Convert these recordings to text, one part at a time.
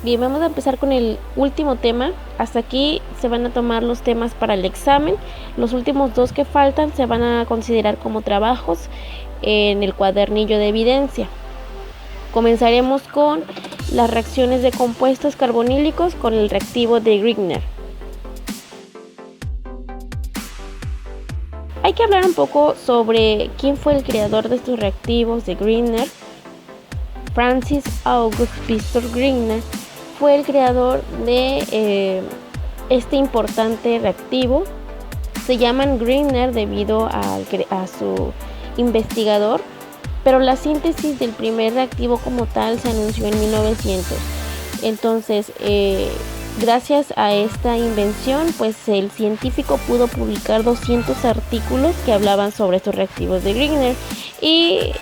Bien, vamos a empezar con el último tema. Hasta aquí se van a tomar los temas para el examen. Los últimos dos que faltan se van a considerar como trabajos en el cuadernillo de evidencia. Comenzaremos con las reacciones de compuestos carbonílicos con el reactivo de Grignard. Hay que hablar un poco sobre quién fue el creador de estos reactivos de Grignard. Francis August Victor Grignard fue el creador de este importante reactivo. Se llaman Grignard debido a su investigador, pero la síntesis del primer reactivo como tal se anunció en 1900. Entonces, gracias a esta invención, pues el científico pudo publicar 200 artículos que hablaban sobre estos reactivos de Grignard y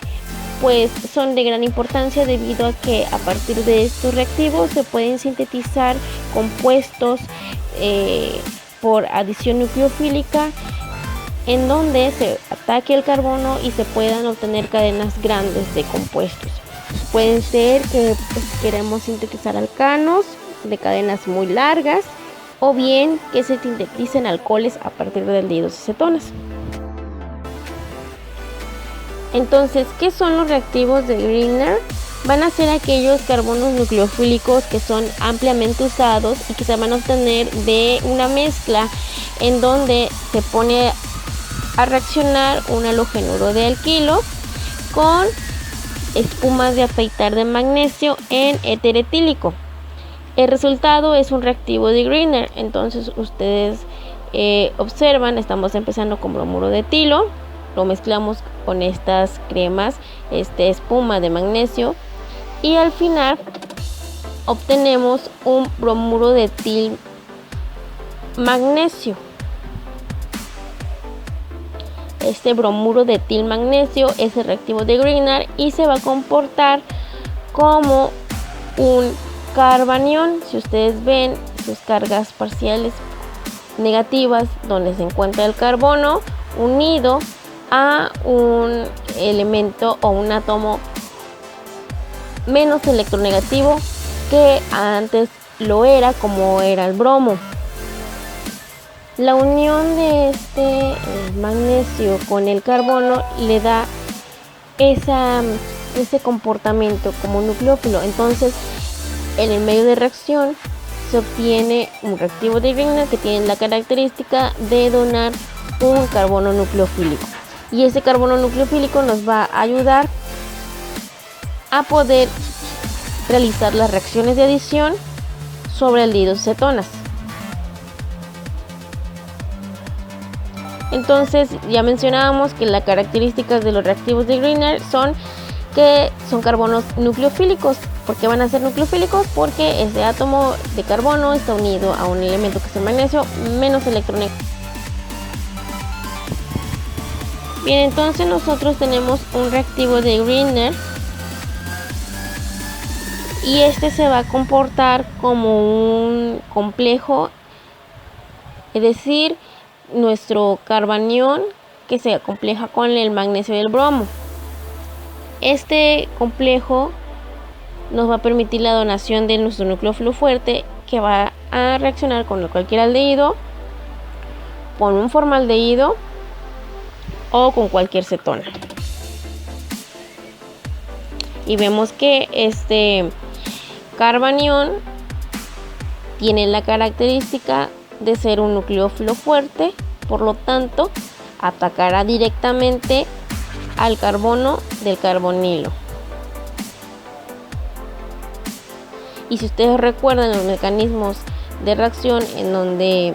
pues son de gran importancia debido a que a partir de estos reactivos se pueden sintetizar compuestos por adición nucleofílica en donde se ataque el carbono y se puedan obtener cadenas grandes de compuestos. Pueden ser que queremos sintetizar alcanos de cadenas muy largas o bien que se sinteticen alcoholes a partir de aldehídos y cetonas. Entonces, ¿qué son los reactivos de Grignard? Van a ser aquellos carbonos nucleofílicos que son ampliamente usados y que se van a obtener de una mezcla en donde se pone a reaccionar un halogenuro de alquilo con espumas de afeitar de magnesio en éter etílico. El resultado es un reactivo de Grignard. Entonces ustedes observan, estamos empezando con bromuro de etilo, lo mezclamos con estas cremas, espuma de magnesio y al final obtenemos un bromuro de etil magnesio. Este bromuro de etil magnesio es el reactivo de Grignard y se va a comportar como un carbanión. Si ustedes ven sus cargas parciales negativas donde se encuentra el carbono unido a un elemento o un átomo menos electronegativo que antes lo era, como era el bromo. La unión de este magnesio con el carbono le da ese comportamiento como nucleófilo. Entonces, en el medio de reacción se obtiene un reactivo de Grignard que tiene la característica de donar un carbono nucleofílico. Y ese carbono nucleofílico nos va a ayudar a poder realizar las reacciones de adición sobre aldehídos y cetonas. Entonces, ya mencionábamos que las características de los reactivos de Grignard son que son carbonos nucleofílicos. ¿Por qué van a ser nucleofílicos? Porque ese átomo de carbono está unido a un elemento que es el magnesio menos electronegativo. Bien, entonces nosotros tenemos un reactivo de Grignard y este se va a comportar como un complejo, es decir, nuestro carbanión que se acompleja con el magnesio y el bromo. Este complejo nos va a permitir la donación de nuestro nucleófilo fuerte que va a reaccionar con cualquier aldehído, con un formaldehído o con cualquier cetona. Y vemos que este carbanión tiene la característica de ser un nucleófilo fuerte, por lo tanto atacará directamente al carbono del carbonilo. Y si ustedes recuerdan los mecanismos de reacción en donde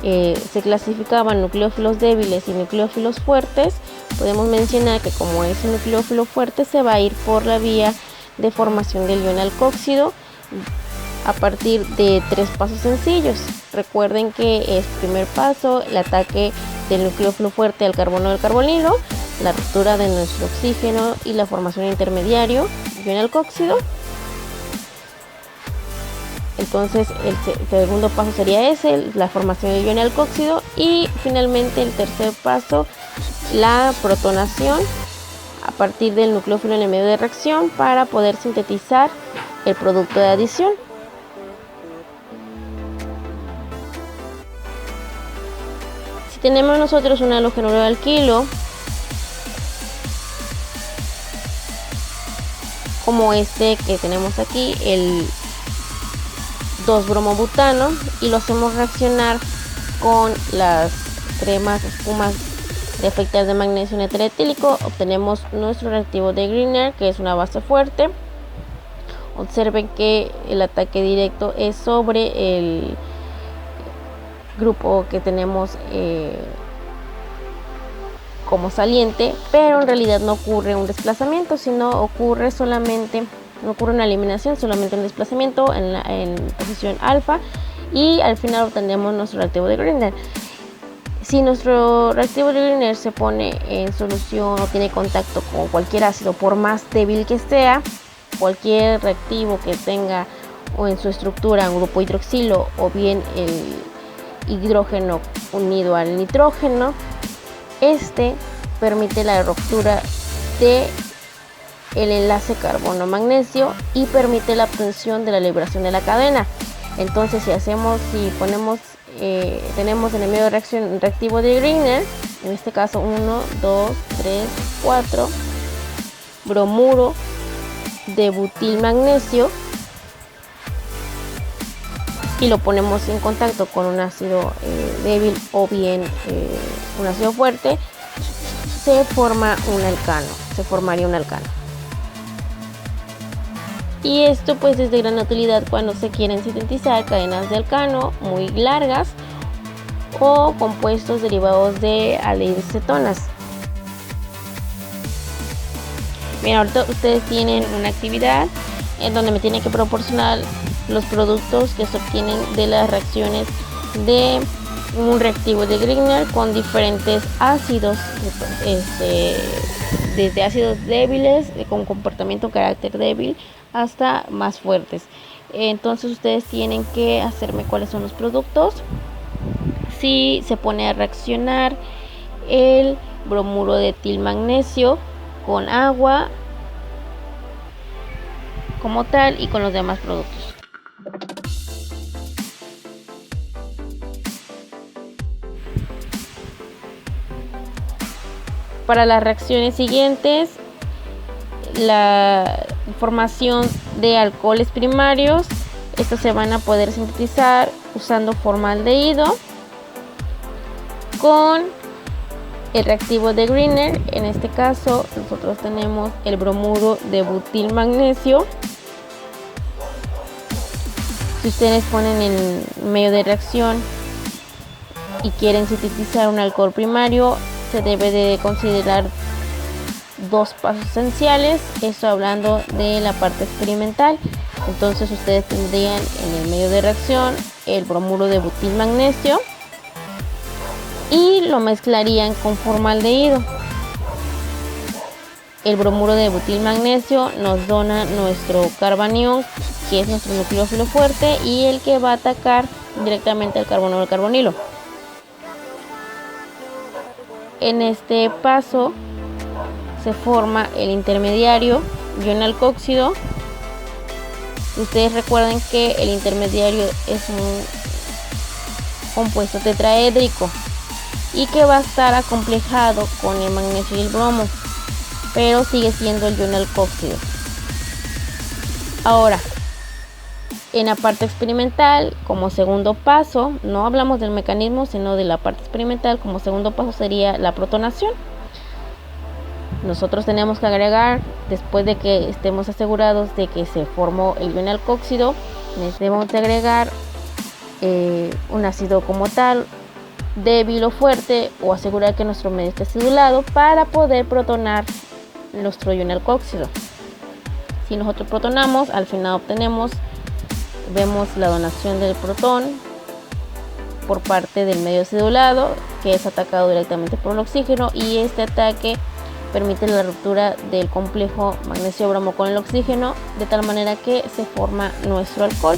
se clasificaban nucleófilos débiles y nucleófilos fuertes, podemos mencionar que como es un nucleófilo fuerte se va a ir por la vía de formación del ion alcoxído a partir de 3 pasos sencillos. Recuerden que es primer paso el ataque del nucleófilo fuerte al carbono del carbonilo, la ruptura de nuestro oxígeno y la formación intermediario ion alcoxído. Entonces el segundo paso sería ese, la formación del ion alcoxído, y finalmente el tercer paso, la protonación a partir del nucleófilo en el medio de reacción para poder sintetizar el producto de adición. tenemos nosotros un halogénuro de alquilo, como este que tenemos aquí, el 2-bromobutano, y lo hacemos reaccionar con las cremas espumas de efectos de magnesio etílico, obtenemos nuestro reactivo de Grignard, que es una base fuerte. Observen que el ataque directo es sobre el grupo que tenemos como saliente, pero en realidad no ocurre un desplazamiento, sino ocurre solamente, no ocurre una eliminación, solamente un desplazamiento en posición alfa, y al final obtenemos nuestro reactivo de Grignard. Si nuestro reactivo de Grignard se pone en solución o tiene contacto con cualquier ácido, por más débil que sea, cualquier reactivo que tenga o en su estructura un grupo hidroxilo o bien el hidrógeno unido al nitrógeno, este permite la ruptura de el enlace carbono-magnesio y permite la obtención de la liberación de la cadena. Entonces, si ponemos tenemos en el medio de reacción un reactivo de Grignard, en este caso 1, 2, 3, 4 bromuro de butilmagnesio, y lo ponemos en contacto con un ácido débil o bien un ácido fuerte, se forma un alcano, se formaría un alcano. Y esto pues es de gran utilidad cuando se quieren sintetizar cadenas de alcano muy largas o compuestos derivados de aldehídos cetonas. Bien, ahorita ustedes tienen una actividad en donde me tienen que proporcionar los productos que se obtienen de las reacciones de un reactivo de Grignard con diferentes ácidos, desde ácidos débiles con comportamiento carácter débil hasta más fuertes. Entonces ustedes tienen que hacerme cuáles son los productos. Si se pone a reaccionar el bromuro de etilmagnesio con agua como tal y con los demás productos. Para las reacciones siguientes, la formación de alcoholes primarios, estos se van a poder sintetizar usando formaldehído con el reactivo de Grignard. En este caso nosotros tenemos el bromuro de butilmagnesio. Si ustedes ponen en medio de reacción y quieren sintetizar un alcohol primario, se debe de considerar dos pasos esenciales, esto hablando de la parte experimental. Entonces ustedes tendrían en el medio de reacción el bromuro de butilmagnesio y lo mezclarían con formaldehído. El bromuro de butilmagnesio nos dona nuestro carbanión, que es nuestro nucleófilo fuerte y el que va a atacar directamente al carbono del carbonilo. En este paso se forma el intermediario ion alcóxido. Ustedes recuerden que el intermediario es un compuesto tetraédrico y que va a estar acomplejado con el magnesio y el bromo, pero sigue siendo el ion alcóxido. Ahora, en la parte experimental, como segundo paso, no hablamos del mecanismo, sino de la parte experimental, como segundo paso sería la protonación. Nosotros tenemos que agregar, después de que estemos asegurados de que se formó el ion alcóxido, debemos de agregar un ácido como tal, débil o fuerte, o asegurar que nuestro medio esté acidulado para poder protonar nuestro ion alcóxido. Si nosotros protonamos, al final vemos la donación del protón por parte del medio acidulado, que es atacado directamente por el oxígeno, y este ataque permite la ruptura del complejo magnesio-bromo con el oxígeno, de tal manera que se forma nuestro alcohol.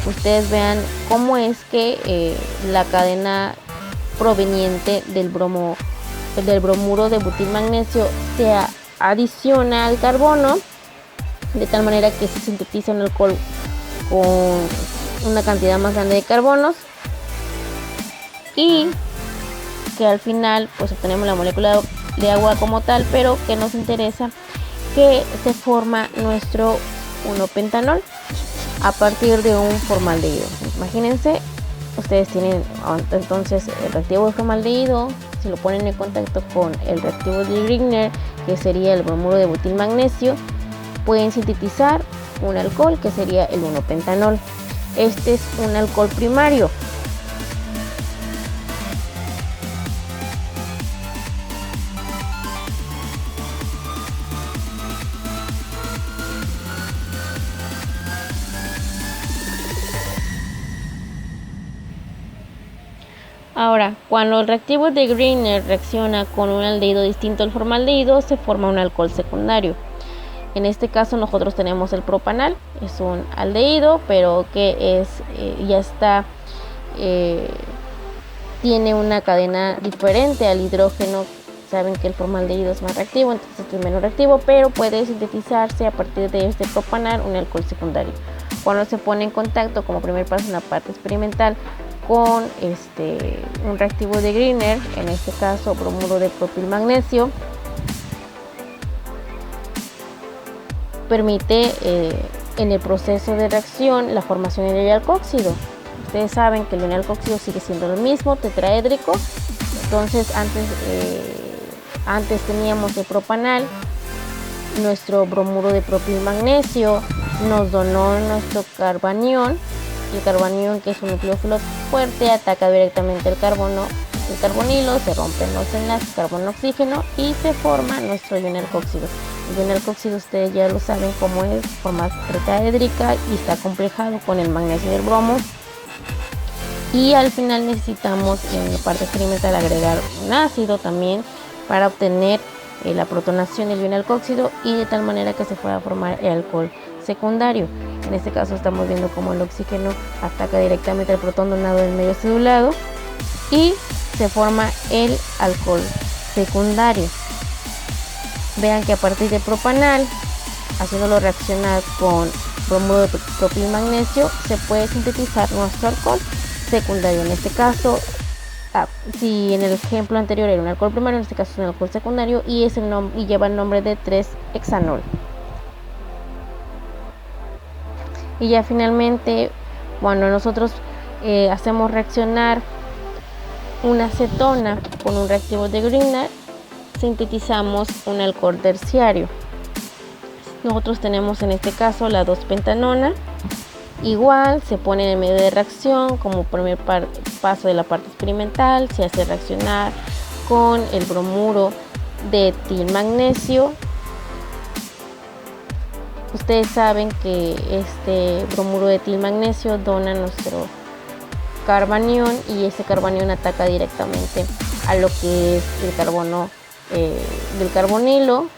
Ustedes vean cómo es que la cadena proveniente del bromuro de butilmagnesio se adiciona al carbono, de tal manera que se sintetiza un alcohol con una cantidad más grande de carbonos, y que al final pues obtenemos la molécula de agua como tal, pero que nos interesa que se forma nuestro 1-pentanol a partir de un formaldehído. Imagínense, ustedes tienen entonces el reactivo de formaldehído, si lo ponen en contacto con el reactivo de Grignard, que sería el bromuro de butilmagnesio, pueden sintetizar un alcohol que sería el 1-pentanol. Este es un alcohol primario. Ahora, cuando el reactivo de Grignard reacciona con un aldehído distinto al formaldehído, se forma un alcohol secundario. En este caso nosotros tenemos el propanal, es un aldehído, pero que es ya está tiene una cadena diferente al hidrógeno. Saben que el formaldehído es más reactivo, entonces es menos reactivo, pero puede sintetizarse a partir de este propanal un alcohol secundario. Cuando se pone en contacto como primer paso en la parte experimental con un reactivo de Grignard, en este caso bromuro de propilmagnesio, permite en el proceso de reacción la formación del iodo alcohóxido. Ustedes saben que el iodo alcohóxido sigue siendo lo mismo, tetraédrico. Entonces antes teníamos el propanal, nuestro bromuro de propilmagnesio nos donó nuestro carbanión. El carbanión, que es un nucleófilo fuerte, ataca directamente el carbonilo, se rompen los enlaces carbono-oxígeno y se forma nuestro iodo alcohóxido. El iodo alcohóxido, ustedes ya lo saben cómo es, forma tetraédrica y está complejado con el magnesio y el bromo. Y al final necesitamos en la parte experimental agregar un ácido también para obtener la protonación del iodo alcohóxido y de tal manera que se pueda formar el alcohol secundario. En este caso estamos viendo cómo el oxígeno ataca directamente al protón donado del medio cedulado y se forma el alcohol secundario. Vean que a partir de propanal, haciéndolo reaccionar con bromuro de propilmagnesio, se puede sintetizar nuestro alcohol secundario. En este caso, si en el ejemplo anterior era un alcohol primario, en este caso es un alcohol secundario y lleva el nombre de 3-hexanol. Y ya finalmente, cuando nosotros hacemos reaccionar una acetona con un reactivo de Grignard, sintetizamos un alcohol terciario. Nosotros tenemos en este caso la 2-pentanona. Igual se pone en el medio de reacción como primer paso de la parte experimental. Se hace reaccionar con el bromuro de etilmagnesio. Ustedes saben que este bromuro de etilmagnesio dona nuestro carbanión y ese carbanión ataca directamente a lo que es el carbono del carbonilo.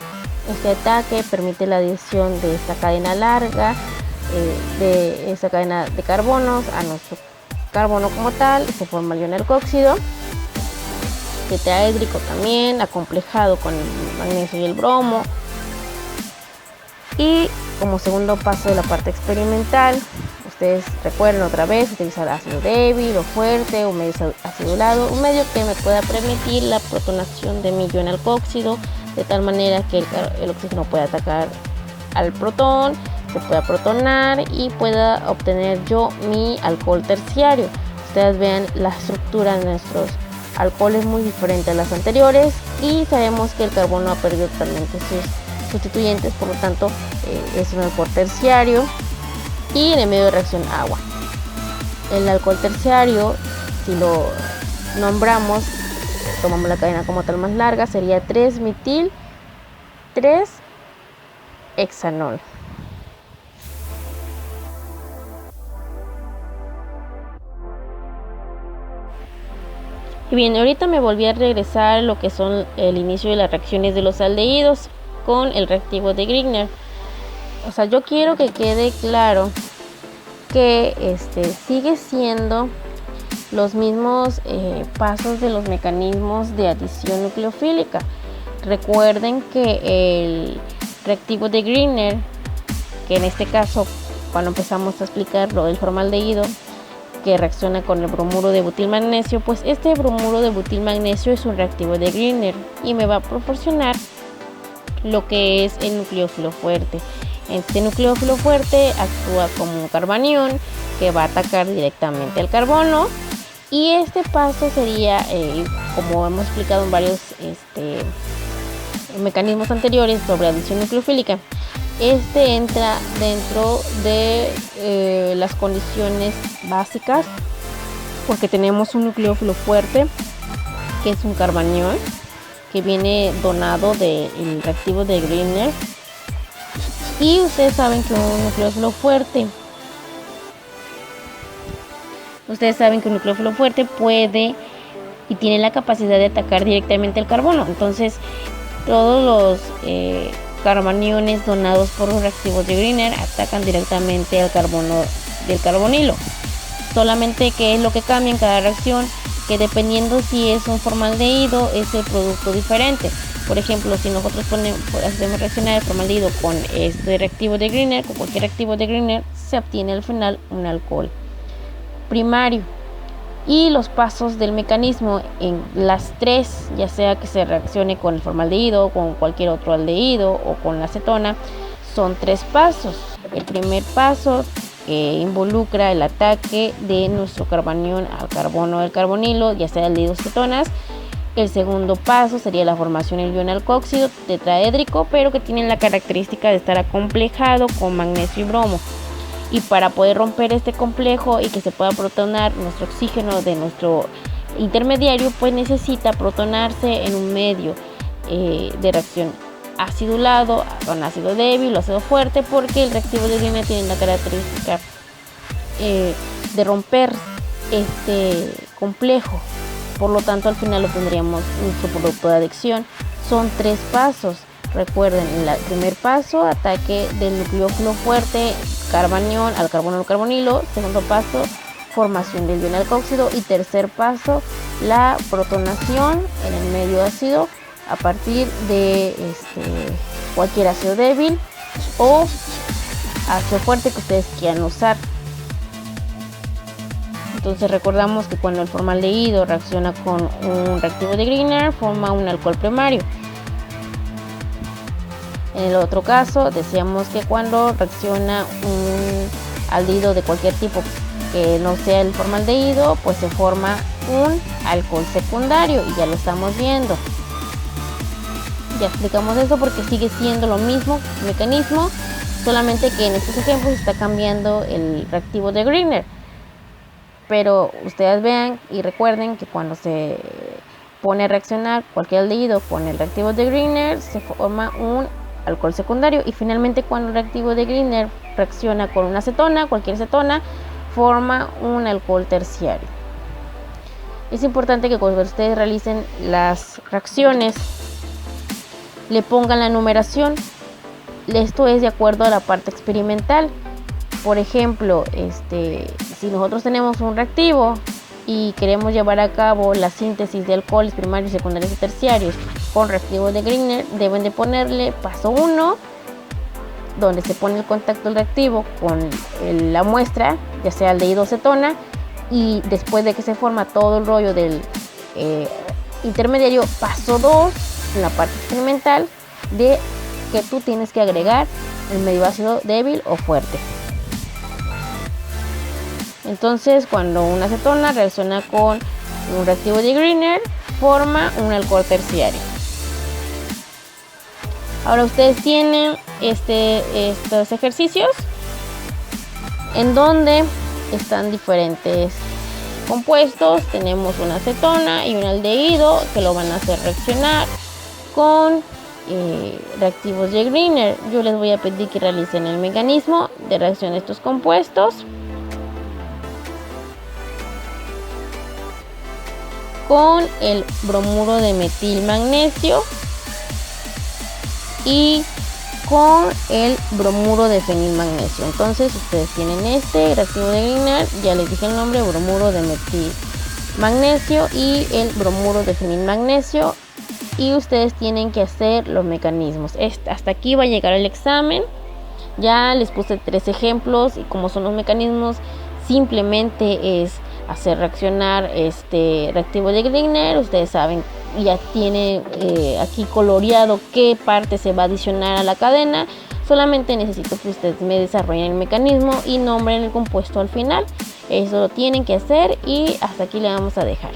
Este ataque permite la adición de esta cadena larga, de esa cadena de carbonos a nuestro carbono como tal. Se forma el iodo alcohóxido, tetraédrico también, acomplejado con el magnesio y el bromo. Y como segundo paso de la parte experimental, ustedes recuerden otra vez utilizar ácido débil o fuerte o medio acidulado, un medio que me pueda permitir la protonación de mi iodo alcohóxido de tal manera que el oxígeno pueda atacar al protón, se pueda protonar y pueda obtener yo mi alcohol terciario. Ustedes vean la estructura de nuestros alcoholes muy diferente a las anteriores y sabemos que el carbono ha perdido totalmente sus sustituyentes, por lo tanto es un alcohol terciario. Y en el medio de reacción agua, el alcohol terciario, si lo nombramos, tomamos la cadena como tal más larga, sería 3-metil 3-hexanol. Y bien, ahorita me volví a regresar a lo que son el inicio de las reacciones de los aldehídos con el reactivo de Grignard. O sea, yo quiero que quede claro que sigue siendo los mismos pasos de los mecanismos de adición nucleofílica. Recuerden que el reactivo de Grignard, que en este caso cuando empezamos a explicar lo del formaldehído, que reacciona con el bromuro de butilmagnesio, pues este bromuro de butilmagnesio es un reactivo de Grignard y me va a proporcionar lo que es el nucleófilo fuerte. Este nucleófilo fuerte actúa como un carbanión que va a atacar directamente al carbono, y este paso sería, como hemos explicado en varios mecanismos anteriores sobre adición nucleofílica, este entra dentro de las condiciones básicas, porque tenemos un nucleófilo fuerte que es un carbanión que viene donado del reactivo de Grignard. Y ustedes saben que un nucleófilo fuerte puede y tiene la capacidad de atacar directamente el carbono. Entonces todos los carbaniones donados por los reactivos de Grignard atacan directamente al carbono del carbonilo. Solamente que es lo que cambia en cada reacción, que dependiendo si es un formaldehído es el producto diferente. Por ejemplo, si nosotros hacemos reaccionar el formaldehído con este reactivo de Grignard, con cualquier reactivo de Grignard, se obtiene al final un alcohol primario. Y los pasos del mecanismo en las tres, ya sea que se reaccione con el formaldehído, con cualquier otro aldehído o con la acetona, son 3 pasos. El primer paso involucra el ataque de nuestro carbanión al carbono del carbonilo, ya sea aldehídos o cetonas. El segundo paso sería la formación del ion alcoxído tetraédrico, pero que tiene la característica de estar acomplejado con magnesio y bromo. Y para poder romper este complejo y que se pueda protonar nuestro oxígeno de nuestro intermediario, pues necesita protonarse en un medio de reacción acidulado con ácido débil o ácido fuerte, porque el reactivo de Grignard tiene la característica de romper este complejo. Por lo tanto, al final obtendríamos nuestro producto de adicción. Son 3 pasos. Recuerden, el primer paso, ataque del nucleófilo fuerte carbanión al carbono del carbonilo. Segundo paso, formación del ion alcoxído. Y tercer paso, la protonación en el medio ácido a partir de cualquier ácido débil o ácido fuerte que ustedes quieran usar. Entonces recordamos que cuando el formaldehído reacciona con un reactivo de Grignard, forma un alcohol primario. En el otro caso, decíamos que cuando reacciona un aldehído de cualquier tipo que no sea el formaldehído, pues se forma un alcohol secundario, y ya lo estamos viendo. Ya explicamos eso porque sigue siendo lo mismo mecanismo, solamente que en estos ejemplos está cambiando el reactivo de Grignard. Pero ustedes vean y recuerden que cuando se pone a reaccionar cualquier aldehído con el reactivo de Grignard, se forma un alcohol secundario. Y finalmente, cuando el reactivo de Grignard reacciona con una acetona, cualquier acetona, forma un alcohol terciario. Es importante que cuando ustedes realicen las reacciones le pongan la numeración. Esto es de acuerdo a la parte experimental. Por ejemplo, si nosotros tenemos un reactivo y queremos llevar a cabo la síntesis de alcoholes primarios, secundarios y terciarios con reactivo de Grignard, deben de ponerle paso 1, donde se pone el contacto del reactivo con la muestra, ya sea aldehído o cetona, y después de que se forma todo el rollo del intermediario, paso 2, en la parte experimental, de que tú tienes que agregar el medio ácido débil o fuerte. Entonces, cuando una acetona reacciona con un reactivo de Grignard, forma un alcohol terciario. Ahora ustedes tienen estos ejercicios en donde están diferentes compuestos. Tenemos una acetona y un aldehído que lo van a hacer reaccionar con reactivos de Grignard. Yo les voy a pedir que realicen el mecanismo de reacción de estos compuestos. Con el bromuro de metilmagnesio y con el bromuro de fenilmagnesio. Entonces ustedes tienen este reactivo de Grignard, ya les dije el nombre, bromuro de metilmagnesio y el bromuro de fenilmagnesio, y ustedes tienen que hacer los mecanismos. Hasta aquí va a llegar el examen. Ya les puse 3 ejemplos y como son los mecanismos, simplemente es hacer reaccionar este reactivo de Grignard. Ustedes saben, ya tiene aquí coloreado qué parte se va a adicionar a la cadena. Solamente necesito que ustedes me desarrollen el mecanismo y nombren el compuesto al final. Eso lo tienen que hacer y hasta aquí le vamos a dejar.